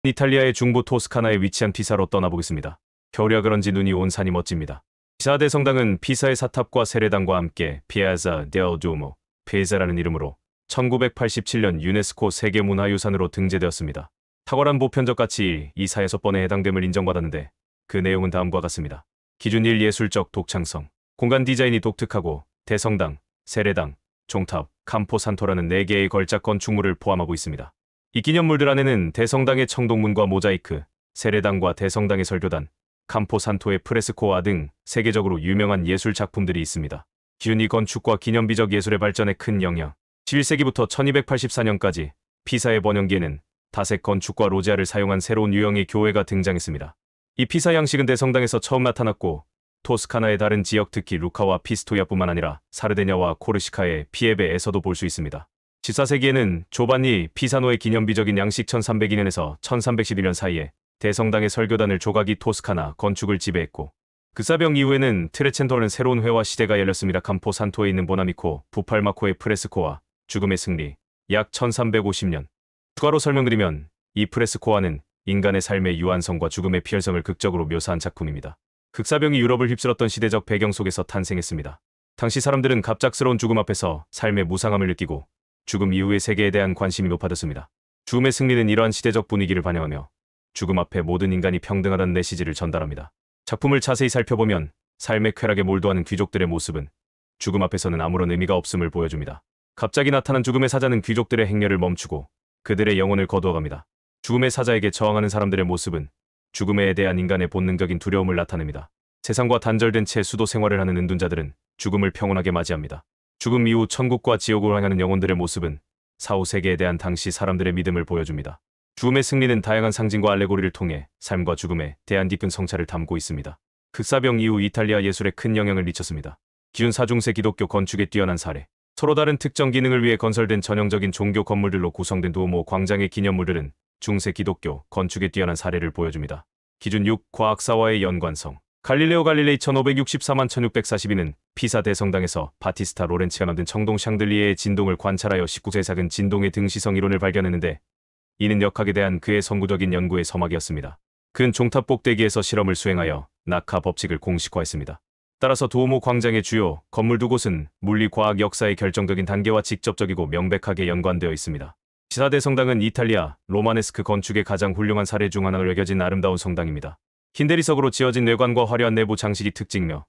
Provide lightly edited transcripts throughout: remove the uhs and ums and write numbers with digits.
이탈리아의 중부 토스카나에 위치한 피사로 떠나보겠습니다. 겨울이라 그런지 눈이 온 산이 멋집니다. 피사 대성당은 피사의 사탑과 세례당과 함께 피아자 델 두오모, 페자라는 이름으로 1987년 유네스코 세계문화유산으로 등재되었습니다. 탁월한 보편적 가치 이 46번에 해당됨을 인정받았는데 그 내용은 다음과 같습니다. 기준 1. 예술적 독창성. 공간 디자인이 독특하고 대성당, 세례당, 종탑, camposanto라는 4개의 걸작 건축물을 포함하고 있습니다. 이 기념물들 안에는 대성당의 청동문과 모자이크, 세례당과 대성당의 설교단, camposanto의 프레스코화 등 세계적으로 유명한 예술 작품들이 있습니다. 기준 이 건축과 기념비적 예술의 발전에 큰 영향. 11세기부터 1284년까지 피사의 번영기에는 다색 건축과 로제아를 사용한 새로운 유형의 교회가 등장했습니다. 이 피사 양식은 대성당에서 처음 나타났고 토스카나의 다른 지역 특히 루카와 피스토야뿐만 아니라 사르데냐와 코르시카의 피에베에서도 볼 수 있습니다. 14세기에는 조반니 피사노의 기념비적인 양식 1302년에서 1311년 사이에 대성당의 설교단을 조각이 토스카나 건축을 지배했고 그사병 이후에는 트레첸토라는 새로운 회화 시대가 열렸습니다. camposanto에 있는 보나미코, 부팔마코의 프레스코와 죽음의 승리, 약 1350년. 추가로 설명드리면 이 프레스코화는 인간의 삶의 유한성과 죽음의 피열성을 극적으로 묘사한 작품입니다. 극사병이 유럽을 휩쓸었던 시대적 배경 속에서 탄생했습니다. 당시 사람들은 갑작스러운 죽음 앞에서 삶의 무상함을 느끼고 죽음 이후의 세계에 대한 관심이 높아졌습니다. 죽음의 승리는 이러한 시대적 분위기를 반영하며 죽음 앞에 모든 인간이 평등하다는 메시지를 전달합니다. 작품을 자세히 살펴보면 삶의 쾌락에 몰두하는 귀족들의 모습은 죽음 앞에서는 아무런 의미가 없음을 보여줍니다. 갑자기 나타난 죽음의 사자는 귀족들의 행렬을 멈추고 그들의 영혼을 거두어갑니다. 죽음의 사자에게 저항하는 사람들의 모습은 죽음에 대한 인간의 본능적인 두려움을 나타냅니다. 세상과 단절된 채 수도 생활을 하는 은둔자들은 죽음을 평온하게 맞이합니다. 죽음 이후 천국과 지옥으로 향하는 영혼들의 모습은 사후 세계에 대한 당시 사람들의 믿음을 보여줍니다. 죽음의 승리는 다양한 상징과 알레고리를 통해 삶과 죽음에 대한 깊은 성찰을 담고 있습니다. 극사병 이후 이탈리아 예술에 큰 영향을 미쳤습니다. 기준 4중세 기독교 건축의 뛰어난 사례. 서로 다른 특정 기능을 위해 건설된 전형적인 종교 건물들로 구성된 두오모 광장의 기념물들은 중세 기독교 건축의 뛰어난 사례를 보여줍니다. 기준 6. 과학사와의 연관성. 갈릴레오 갈릴레이 1564만 1642는 피사 대성당에서 바티스타 로렌치가 만든 청동 샹들리에의 진동을 관찰하여 19세의 작은 진동의 등시성 이론을 발견했는데 이는 역학에 대한 그의 선구적인 연구의 서막이었습니다. 그는 종탑 꼭대기에서 실험을 수행하여 낙하 법칙을 공식화했습니다. 따라서 두오모 광장의 주요 건물 두 곳은 물리 과학 역사의 결정적인 단계와 직접적이고 명백하게 연관되어 있습니다. 피사 대성당은 이탈리아 로마네스크 건축의 가장 훌륭한 사례 중 하나로 여겨진 아름다운 성당입니다. 흰대리석으로 지어진 외관과 화려한 내부 장식이 특징이며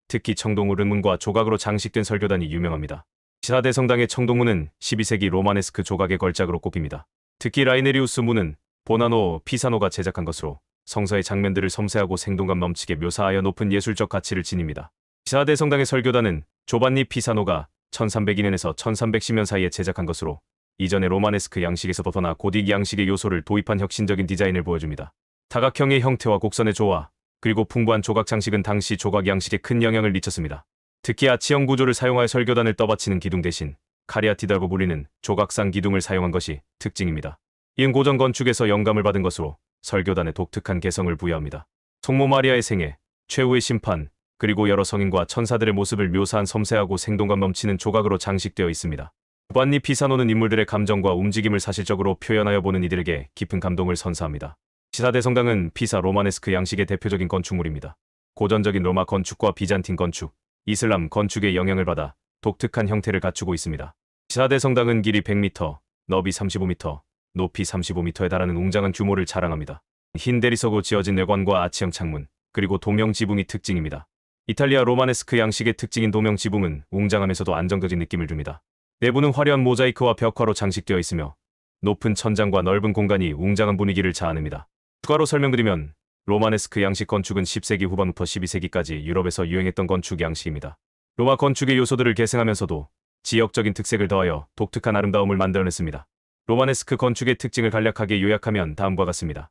특히 청동문 문과 조각으로 장식된 설교단이 유명합니다. 피사 대성당의 청동문은 12세기 로마네스크 조각의 걸작으로 꼽힙니다. 특히 라이네리우스 문은 보나노 피사노가 제작한 것으로 성서의 장면들을 섬세하고 생동감 넘치게 묘사하여 높은 예술적 가치를 지닙니다. 피사 대성당의 설교단은 조반니 피사노가 1302년에서 1310년 사이에 제작한 것으로 이전의 로마네스크 양식에서 벗어나 고딕 양식의 요소를 도입한 혁신적인 디자인을 보여줍니다. 다각형의 형태와 곡선의 조화, 그리고 풍부한 조각 장식은 당시 조각 양식에 큰 영향을 미쳤습니다. 특히 아치형 구조를 사용하여 설교단을 떠받치는 기둥 대신 카리아티다고 불리는 조각상 기둥을 사용한 것이 특징입니다. 이는 고전 건축에서 영감을 받은 것으로 설교단에 독특한 개성을 부여합니다. 성모 마리아의 생애, 최후의 심판, 그리고 여러 성인과 천사들의 모습을 묘사한 섬세하고 생동감 넘치는 조각으로 장식되어 있습니다. 조반니 피사노는 인물들의 감정과 움직임을 사실적으로 표현하여 보는 이들에게 깊은 감동을 선사합니다. 피사 대성당은 피사 로마네스크 양식의 대표적인 건축물입니다. 고전적인 로마 건축과 비잔틴 건축, 이슬람 건축의 영향을 받아 독특한 형태를 갖추고 있습니다. 피사 대성당은 길이 100m, 너비 35m, 높이 35m에 달하는 웅장한 규모를 자랑합니다. 흰 대리석으로 지어진 외관과 아치형 창문, 그리고 도명 지붕이 특징입니다. 이탈리아 로마네스크 양식의 특징인 도명 지붕은 웅장하면서도 안정적인 느낌을 줍니다. 내부는 화려한 모자이크와 벽화로 장식되어 있으며 높은 천장과 넓은 공간이 웅장한 분위기를 자아냅니다. 추가로 설명드리면 로마네스크 양식 건축은 10세기 후반부터 12세기까지 유럽에서 유행했던 건축 양식입니다. 로마 건축의 요소들을 계승하면서도 지역적인 특색을 더하여 독특한 아름다움을 만들어냈습니다. 로마네스크 건축의 특징을 간략하게 요약하면 다음과 같습니다.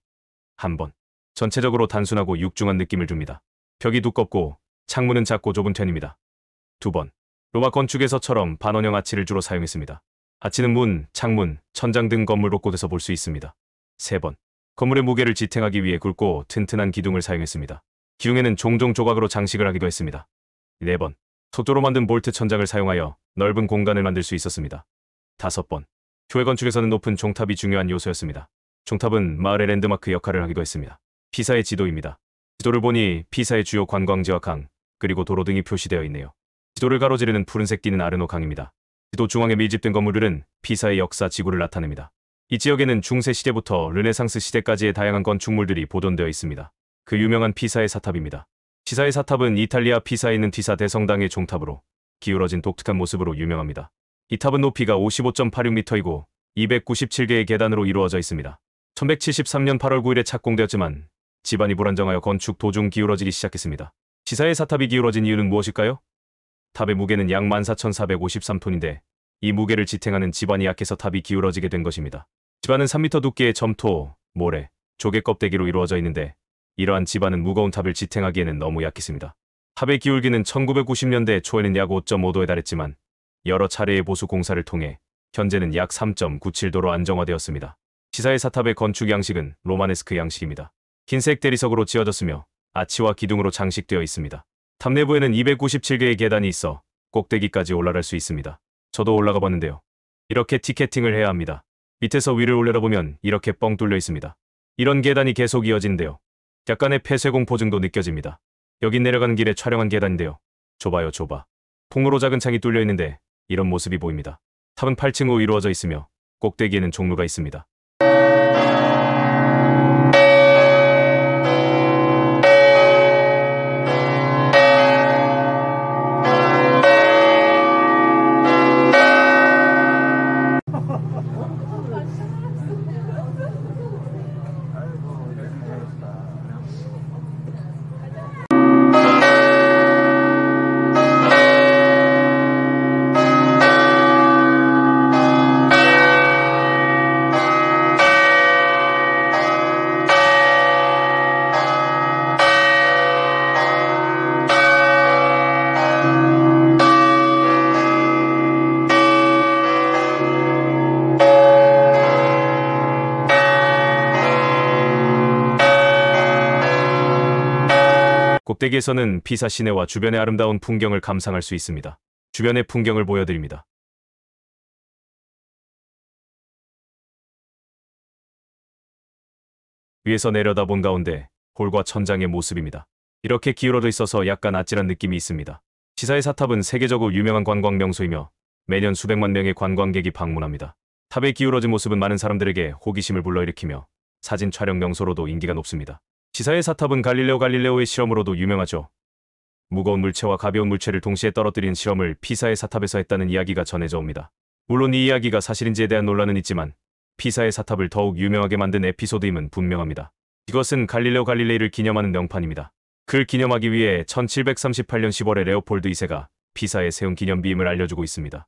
1번. 전체적으로 단순하고 육중한 느낌을 줍니다. 벽이 두껍고 창문은 작고 좁은 편입니다. 2번. 로마 건축에서처럼 반원형 아치를 주로 사용했습니다. 아치는 문, 창문, 천장 등 건물 곳곳에서 볼 수 있습니다. 3번. 건물의 무게를 지탱하기 위해 굵고 튼튼한 기둥을 사용했습니다. 기둥에는 종종 조각으로 장식을 하기도 했습니다. 4번. 소조로 만든 볼트 천장을 사용하여 넓은 공간을 만들 수 있었습니다. 5번. 교회 건축에서는 높은 종탑이 중요한 요소였습니다. 종탑은 마을의 랜드마크 역할을 하기도 했습니다. 피사의 지도입니다. 지도를 보니 피사의 주요 관광지와 강, 그리고 도로 등이 표시되어 있네요. 지도를 가로지르는 푸른색 띠는 아르노 강입니다. 지도 중앙에 밀집된 건물들은 피사의 역사 지구를 나타냅니다. 이 지역에는 중세 시대부터 르네상스 시대까지의 다양한 건축물들이 보존되어 있습니다. 그 유명한 피사의 사탑입니다. 피사의 사탑은 이탈리아 피사에 있는 피사 대성당의 종탑으로 기울어진 독특한 모습으로 유명합니다. 이 탑은 높이가 55.86m이고 297개의 계단으로 이루어져 있습니다. 1173년 8월 9일에 착공되었지만 집안이 불안정하여 건축 도중 기울어지기 시작했습니다. 피사의 사탑이 기울어진 이유는 무엇일까요? 탑의 무게는 약 14,453톤인데 이 무게를 지탱하는 지반이 약해서 탑이 기울어지게 된 것입니다. 지반은 3m 두께의 점토, 모래, 조개 껍데기로 이루어져 있는데 이러한 지반은 무거운 탑을 지탱하기에는 너무 약했습니다. 탑의 기울기는 1990년대 초에는 약 5.5도에 달했지만 여러 차례의 보수 공사를 통해 현재는 약 3.97도로 안정화되었습니다. 피사의 사탑의 건축 양식은 로마네스크 양식입니다. 흰색 대리석으로 지어졌으며 아치와 기둥으로 장식되어 있습니다. 탑 내부에는 297개의 계단이 있어 꼭대기까지 올라갈 수 있습니다. 저도 올라가 봤는데요. 이렇게 티켓팅을 해야 합니다. 밑에서 위를 올려다보면 이렇게 뻥 뚫려 있습니다. 이런 계단이 계속 이어지는데요. 약간의 폐쇄공포증도 느껴집니다. 여긴 내려가는 길에 촬영한 계단인데요. 좁아요, 좁아. 통로로 작은 창이 뚫려 있는데 이런 모습이 보입니다. 탑은 8층으로 이루어져 있으며 꼭대기에는 종루가 있습니다. 꼭대기에서는 피사 시내와 주변의 아름다운 풍경을 감상할 수 있습니다. 주변의 풍경을 보여드립니다. 위에서 내려다본 가운데 홀과 천장의 모습입니다. 이렇게 기울어져 있어서 약간 아찔한 느낌이 있습니다. 피사의 사탑은 세계적으로 유명한 관광 명소이며 매년 수백만 명의 관광객이 방문합니다. 탑의 기울어진 모습은 많은 사람들에게 호기심을 불러일으키며 사진 촬영 명소로도 인기가 높습니다. 피사의 사탑은 갈릴레오 갈릴레오의 실험으로도 유명하죠. 무거운 물체와 가벼운 물체를 동시에 떨어뜨리는 실험을 피사의 사탑에서 했다는 이야기가 전해져 옵니다. 물론 이 이야기가 사실인지에 대한 논란은 있지만 피사의 사탑을 더욱 유명하게 만든 에피소드임은 분명합니다. 이것은 갈릴레오 갈릴레이를 기념하는 명판입니다. 그를 기념하기 위해 1738년 10월에 레오폴드 2세가 피사에 세운 기념비임을 알려주고 있습니다.